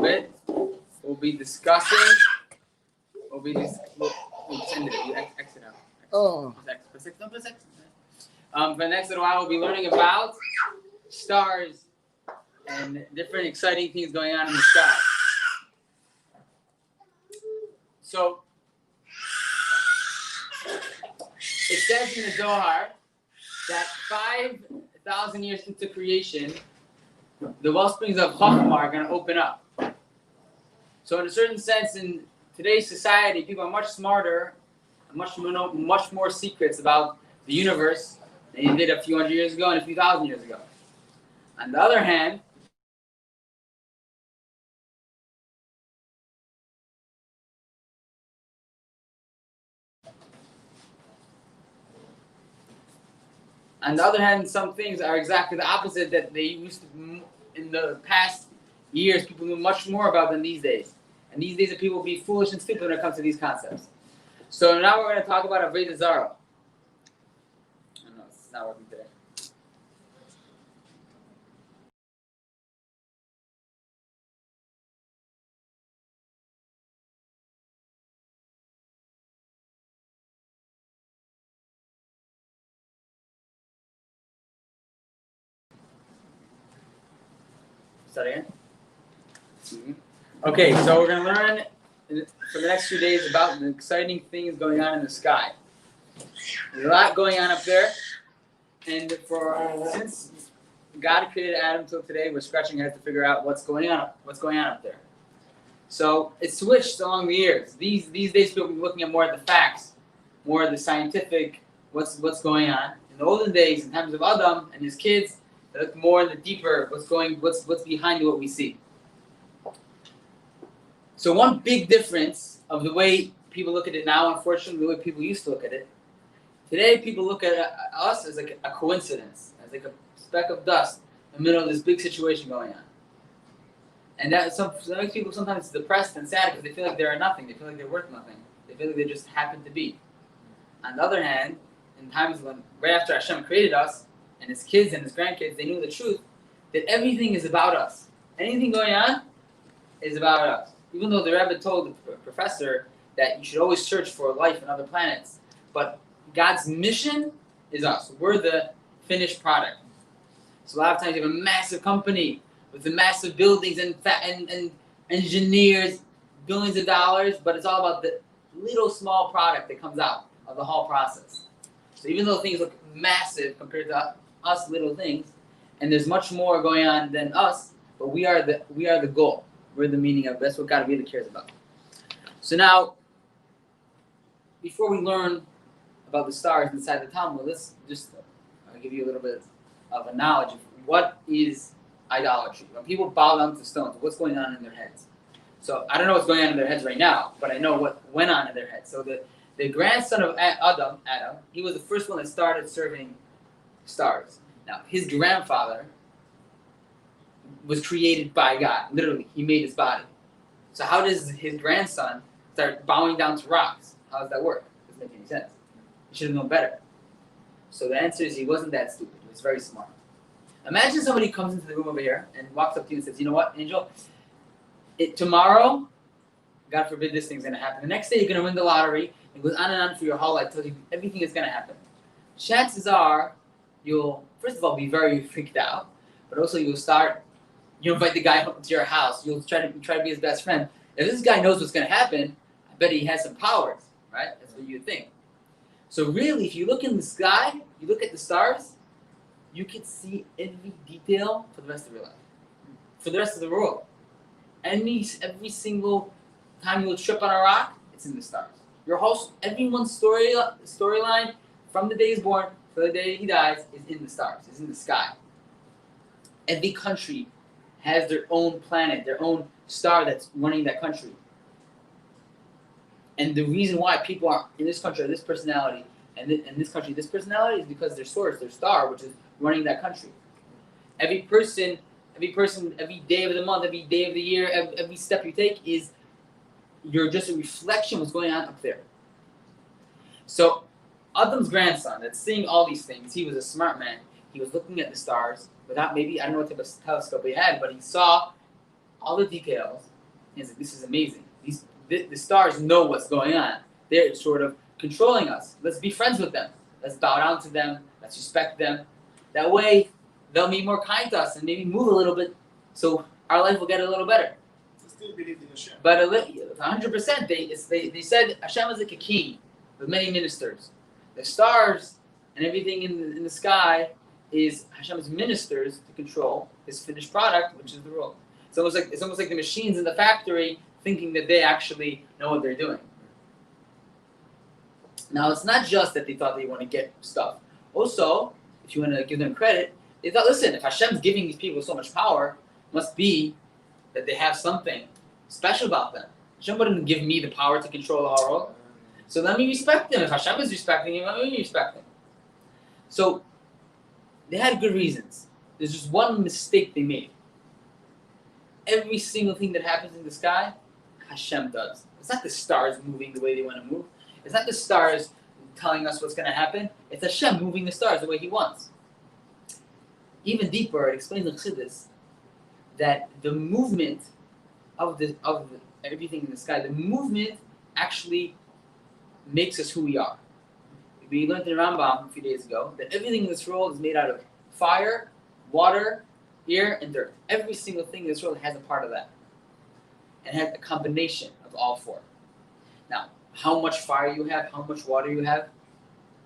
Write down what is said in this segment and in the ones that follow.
bit. We'll be discussing. We'll just end it. You exit out. Oh. For the next little while, we'll be learning about stars and different exciting things going on in the sky. So, it says in the Zohar that 5,000 years into creation, the wellsprings of Chachma are going to open up. So in a certain sense, in today's society, people are much smarter, and much more secrets about the universe than you did a few hundred years ago and a few thousand years ago. On the other hand, some things are exactly the opposite that they used to, in the past years, people knew much more about than these days. And these days, people be foolish and stupid when it comes to these concepts. So now we're going to talk about Avodah Zarah. I don't know, it's not working today. Start again? Mm-hmm. Okay, so we're going to learn for the next few days about the exciting things going on in the sky. There's a lot going on up there, and since God created Adam till today, we're scratching our heads to figure out what's going on up there. So it switched along the years. These days, people are looking at more at the facts, more of the scientific, what's going on. In the olden days, in times of Adam and his kids, they looked more in the deeper, what's behind what we see. So one big difference of the way people look at it now, unfortunately, the way people used to look at it, today people look at us as like a coincidence, as like a speck of dust in the middle of this big situation going on. And that makes people sometimes depressed and sad because they feel like they're nothing, they feel like they're worth nothing, they feel like they just happen to be. On the other hand, in times when, right after Hashem created us, and his kids and his grandkids, they knew the truth, that everything is about us. Anything going on is about us. Even though the Rebbe told the professor that you should always search for life on other planets, but God's mission is us. We're the finished product. So a lot of times you have a massive company with the massive buildings and engineers, billions of dollars, but it's all about the little small product that comes out of the whole process. So even though things look massive compared to us little things, and there's much more going on than us, but we are the goal. We're the meaning of it. That's what God really cares about. So now, before we learn about the stars inside the Talmud, let's just give you a little bit of a knowledge of what is idolatry. When people bow down to stones, what's going on in their heads? So I don't know what's going on in their heads right now, but I know what went on in their heads. So the grandson of Adam, he was the first one that started serving stars. Now, his grandfather was created by God. Literally, he made his body. So how does his grandson start bowing down to rocks? How does that work? It doesn't make any sense. He should have known better. So the answer is he wasn't that stupid. He was very smart. Imagine somebody comes into the room over here and walks up to you and says, you know what, Angel? Tomorrow, God forbid this thing's going to happen. The next day, you're going to win the lottery. It goes on and on for your whole life. Tells you everything is going to happen. Chances are you'll, first of all, be very freaked out. But also you'll invite the guy home to your house. You'll try to be his best friend. If this guy knows what's going to happen, I bet he has some powers, right? That's what you would think. So really, if you look in the sky, you look at the stars, you can see every detail for the rest of your life, for the rest of the world. Every single time you'll trip on a rock, it's in the stars. Everyone's storyline from the day he's born to the day he dies is in the stars, is in the sky. Every country has their own planet, their own star that's running that country. And the reason why people are in this country, this personality, and in this country, this personality, is because their source, their star, which is running that country. Every person, every day of the month, every day of the year, every step you take you're just a reflection of what's going on up there. So Adam's grandson that's seeing all these things, he was a smart man. He was looking at the stars without maybe, I don't know what type of telescope he had, but he saw all the details He's like, this is amazing. The stars know what's going on. They're sort of controlling us. Let's be friends with them. Let's bow down to them. Let's respect them. That way, they'll be more kind to us and maybe move a little bit, so our life will get a little better. Still believe in Hashem. But 100%, they said Hashem is like a king with many ministers. The stars and everything in the sky is Hashem's ministers to control his finished product, which is the world. It's almost like the machines in the factory thinking that they actually know what they're doing. Now, it's not just that they thought they want to get stuff. Also, if you want to give them credit, they thought, listen, if Hashem's giving these people so much power, must be that they have something special about them. Hashem wouldn't give me the power to control the whole world. So let me respect them. If Hashem is respecting him, let me respect him. So they had good reasons. There's just one mistake they made. Every single thing that happens in the sky, Hashem does. It's not the stars moving the way they want to move. It's not the stars telling us what's going to happen. It's Hashem moving the stars the way he wants. Even deeper, it explains in Chassidus that the movement of everything in the sky, the movement actually makes us who we are. We learned in Rambam a few days ago that everything in this world is made out of fire, water, air, and dirt. Every single thing in this world has a part of that. And has a combination of all four. Now, how much fire you have, how much water you have,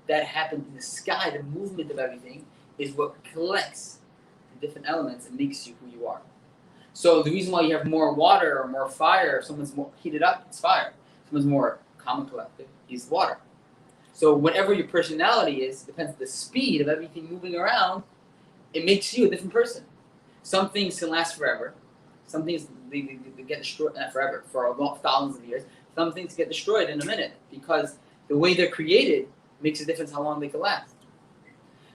that happens in the sky. The movement of everything is what collects the different elements and makes you who you are. So the reason why you have more water or more fire, if someone's more heated up, it's fire. If someone's more calm and collected, it's water. So whatever your personality is, depends on the speed of everything moving around, it makes you a different person. Some things can last forever. Some things they get destroyed, not forever, for thousands of years. Some things get destroyed in a minute because the way they're created makes a difference how long they can last.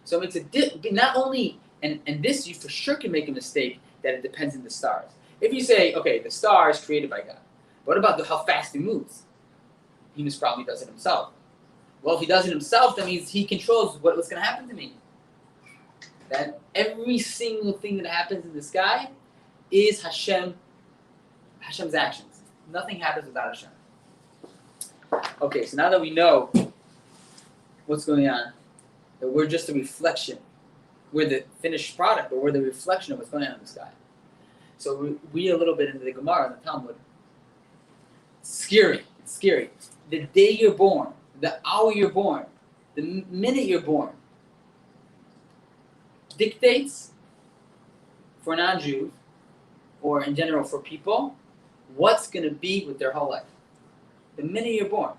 So it makes a not only, and this you for sure can make a mistake that it depends on the stars. If you say, okay, the star is created by God, what about how fast he moves? He just probably does it himself. Well, if he does it himself, that means he controls what's going to happen to me. That every single thing that happens in the sky is Hashem's actions. Nothing happens without Hashem. Okay, so now that we know what's going on, that we're just a reflection, we're the finished product, but we're the reflection of what's going on in the sky. So we read a little bit into the Gemara and the Talmud. It's scary. The day you're born, the hour you're born, the minute you're born, dictates for non-Jews, or in general for people, what's going to be with their whole life. The minute you're born.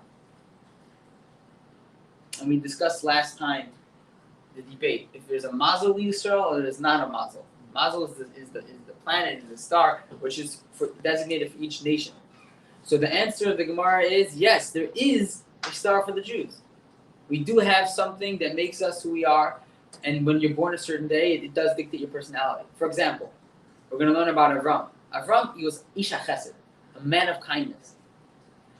And we discussed last time the debate, if there's a mazel Yisrael or there's not a mazel. Mazel is the planet, is the star, which is designated for each nation. So the answer of the Gemara is, yes, there is a star for the Jews. We do have something that makes us who we are, and when you're born a certain day, it does dictate your personality. For example, we're going to learn about Avram. Avram, he was Isha Chesed, a man of kindness.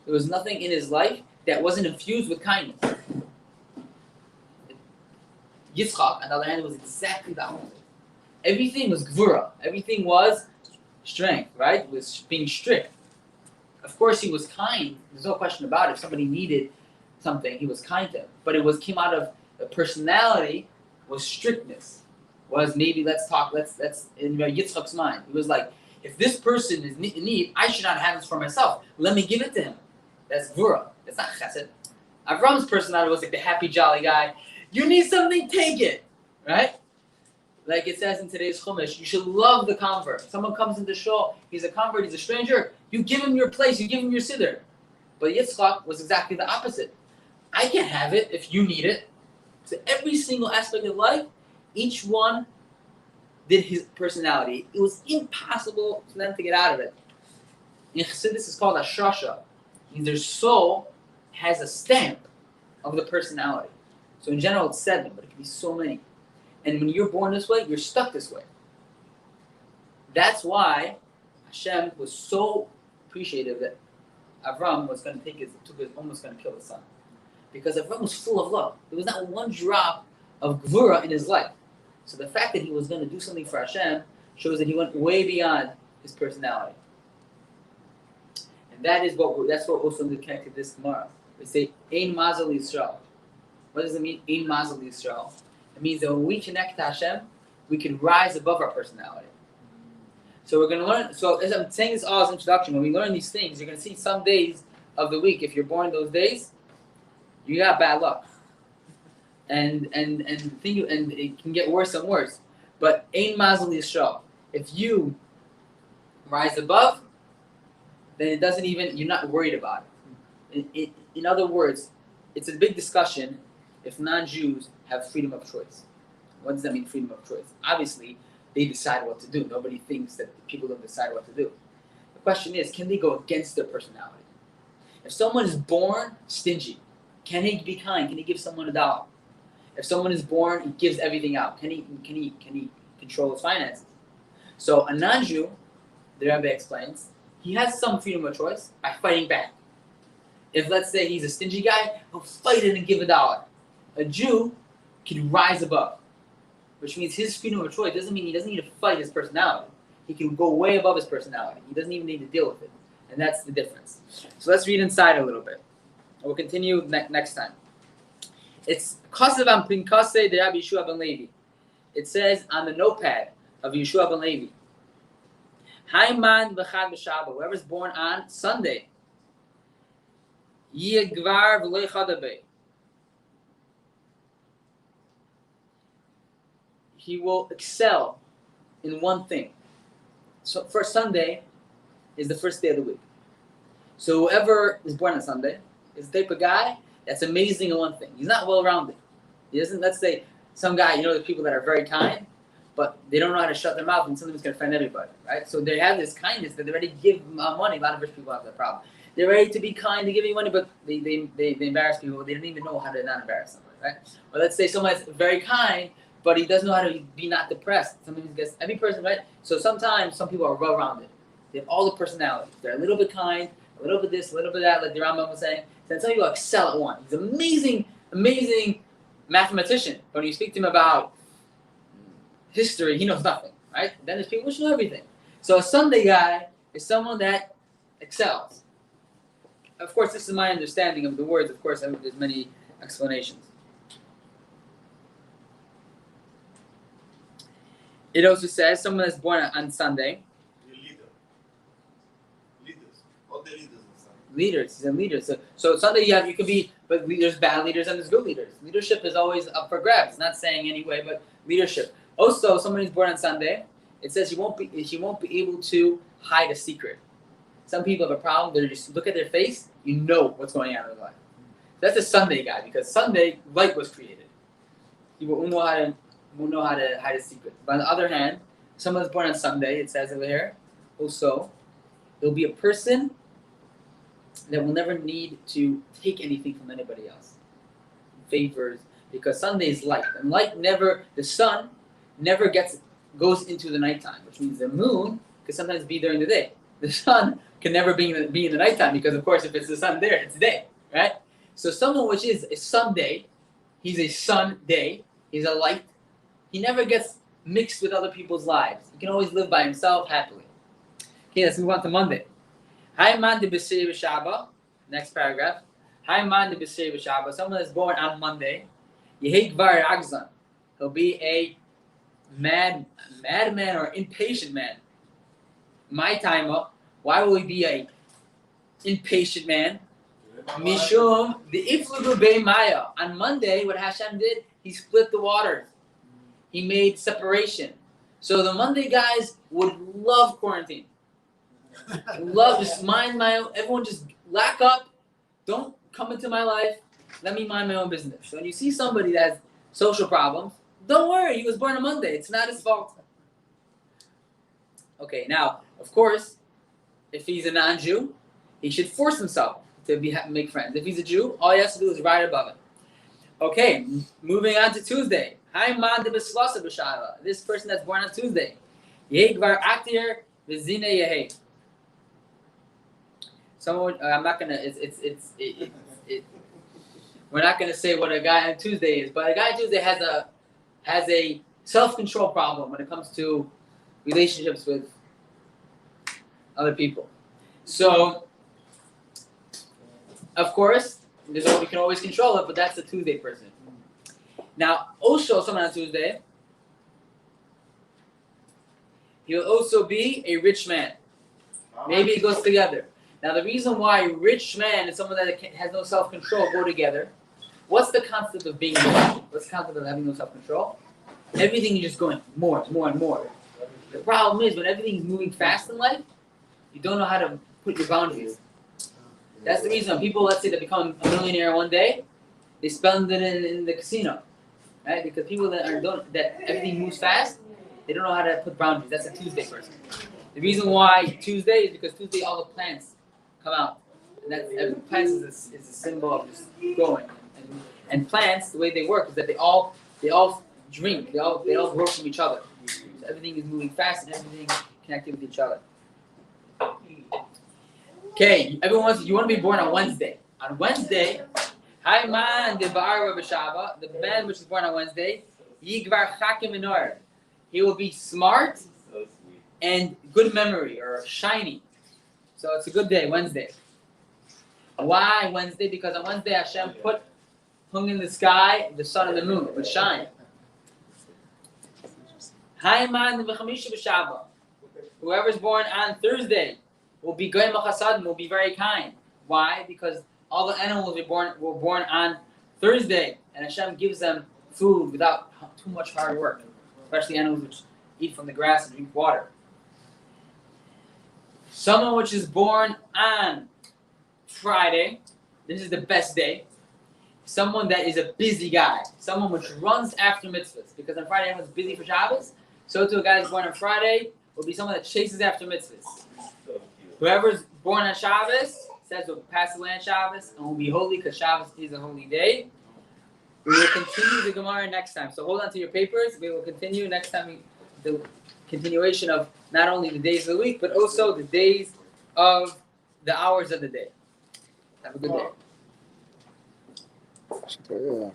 There was nothing in his life that wasn't infused with kindness. Yitzchak, on the other hand, was exactly the opposite. Everything was gvura. Everything was strength, right? It was being strict. Of course, he was kind. There's no question about it. If somebody needed something, he was kind to them. But it came out of the personality was strictness. Was maybe let's in Yitzchak's mind. It was like, if this person is in need, I should not have this for myself. Let me give it to him. That's gvura. That's not chesed. Avram's personality was like the happy, jolly guy. You need something, take it, right? Like it says in today's Chumash, you should love the convert. Someone comes into shul, he's a convert, he's a stranger. You give him your place, you give him your siddur. But Yitzchak was exactly the opposite. I can't have it if you need it. So every single aspect of life, each one did his personality. It was impossible for them to get out of it. In Chassidus, it's called a shasha. Their soul has a stamp of the personality. So in general, it's 7, but it can be so many. And when you're born this way, you're stuck this way. That's why Hashem was so appreciative that Avram was going to almost going to kill his son. Because Avram was full of love. There was not one drop of gvura in his life. So the fact that he was going to do something for Hashem shows that he went way beyond his personality. that's what also connected this Gemara. We say Ein Mazel Yisrael. What does it mean? Ein Mazel Yisrael. It means that when we connect to Hashem, we can rise above our personality. So we're going to learn. So as I'm saying this all as introduction, when we learn these things, you're going to see some days of the week. If you're born those days, you got bad luck, and it can get worse and worse. But Ein Mazel Yisrael. If you rise above, then it doesn't even. You're not worried about it. In other words, it's a big discussion if non-Jews have freedom of choice. What does that mean, freedom of choice? Obviously, they decide what to do. Nobody thinks that people don't decide what to do. The question is, can they go against their personality? If someone is born stingy, can he be kind? Can he give someone $1? If someone is born, he gives everything out. Can he control his finances? So a non-Jew, the Rabbi explains, he has some freedom of choice by fighting back. If, let's say, he's a stingy guy, he'll fight it and give $1. A Jew can rise above, which means his freedom of choice doesn't mean he doesn't need to fight his personality. He can go way above his personality. He doesn't even need to deal with it. And that's the difference. So let's read inside a little bit. We'll continue next time. It's Kasev am Pinkase de Rabbi Yeshua ben Levi. It says on the notepad of Yeshua ben Levi, Haiman v'chad b'Shabbat, whoever's born on Sunday, Yeh gvar v'lo chadabe. He will excel in one thing. So first Sunday is the first day of the week. So whoever is born on Sunday is the type of guy that's amazing in one thing. He's not well-rounded. He doesn't, let's say, some guy, the people that are very kind, but they don't know how to shut their mouth and something's going to offend everybody, right? So they have this kindness that they're ready to give money. A lot of rich people have that problem. They're ready to be kind, to give you money, but they embarrass people. They don't even know how to not embarrass somebody, right? Or let's say someone's very kind, but he doesn't know how to be not depressed. Sometimes he gets, every person, right? So sometimes some people are well-rounded. They have all the personalities. They're a little bit kind, a little bit this, a little bit that, like the Rambam was saying. Then some people excel at one. He's an amazing mathematician. But when you speak to him about history, he knows nothing, right? Then there's people who know everything. So a Sunday guy is someone that excels. Of course, this is my understanding of the words. Of course, there's many explanations. It also says someone that's born on Sunday. All the leaders on Sunday. Leaders, he's a leader. So Sunday you could be, but there's bad leaders and there's good leaders. Leadership is always up for grabs. It's not saying anyway, but leadership. Also, someone who's born on Sunday, it says he won't be able to hide a secret. Some people have a problem. They just look at their face, you know what's going on in their life. That's a Sunday guy because Sunday light was created. He won't know how to hide a secret. But on the other hand, someone that's born on Sunday, it says over here, also, there'll be a person that will never need to take anything from anybody else. Favors, because Sunday is light. And the sun never goes into the nighttime, which means the moon can sometimes be during the day. The sun can never be in the nighttime because, of course, if it's the sun there, it's day, right? So someone which is a Sunday, he's a sun day, he's a light, he never gets mixed with other people's lives. He can always live by himself happily. Okay, let's move on to Monday. Haiman de B'Sei B'Shaba. Next paragraph. Haiman de B'Sei B'Shaba. Someone that's born on Monday. Yehei Gvar Agzan. He'll be a madman or impatient man. My timer. Why will he be a impatient man? Mishum the Iflugu Bei Maya. On Monday, what Hashem did, he split the waters. He made separation. So the Monday guys would love quarantine. Love just mind my own. Everyone just lack up. Don't come into my life. Let me mind my own business. So when you see somebody that has social problems, don't worry. He was born on Monday. It's not his fault. Okay, now, of course, if he's a non-Jew, he should force himself to make friends. If he's a Jew, all he has to do is ride above it. Okay, moving on to Tuesday. This person that's born on Tuesday. Someone, I'm not gonna. We're not gonna say what a guy on Tuesday is, but a guy on Tuesday has a self-control problem when it comes to relationships with other people. So Of course, we can always control it, but that's a Tuesday person. Now, also someone on Tuesday, he will also be a rich man. Maybe it goes together. Now, the reason why rich man and someone that has no self-control go together, what's the concept of being rich? What's the concept of having no self-control? Everything is just going more and more. The problem is when everything's moving fast in life, you don't know how to put your boundaries. That's the reason people, let's say, that become a millionaire one day, they spend it in the casino, right? Because people that everything moves fast, they don't know how to put boundaries. That's a Tuesday person. The reason why Tuesday is because Tuesday all the plants come out, and plants is a symbol of just growing. And plants, the way they work is that they all drink, they all grow from each other. So everything is moving fast and everything connected with each other. Okay, everyone, you want to be born on Wednesday. On Wednesday, the man which is born on Wednesday, Yigvar Chakim Minor. He will be smart and good memory, or shiny. So it's a good day, Wednesday. Why Wednesday? Because on Wednesday Hashem hung in the sky the sun and the moon would shine. Whoever's born on Thursday will be goyim chasadim, will be very kind. Why? Because all the animals were born on Thursday, and Hashem gives them food without too much hard work, especially animals which eat from the grass and drink water. Someone which is born on Friday, this is the best day. Someone that is a busy guy, someone which runs after mitzvahs, because on Friday everyone's busy for Shabbos. So too a guy who's born on Friday will be someone that chases after mitzvahs. Whoever's born on Shabbos says will pass the land Shabbos and will be holy because Shabbos is a holy day. We will continue the Gemara next time. So hold on to your papers. We will continue next time. The continuation of not only the days of the week, but also the days of the hours of the day. Have a good day. Yeah.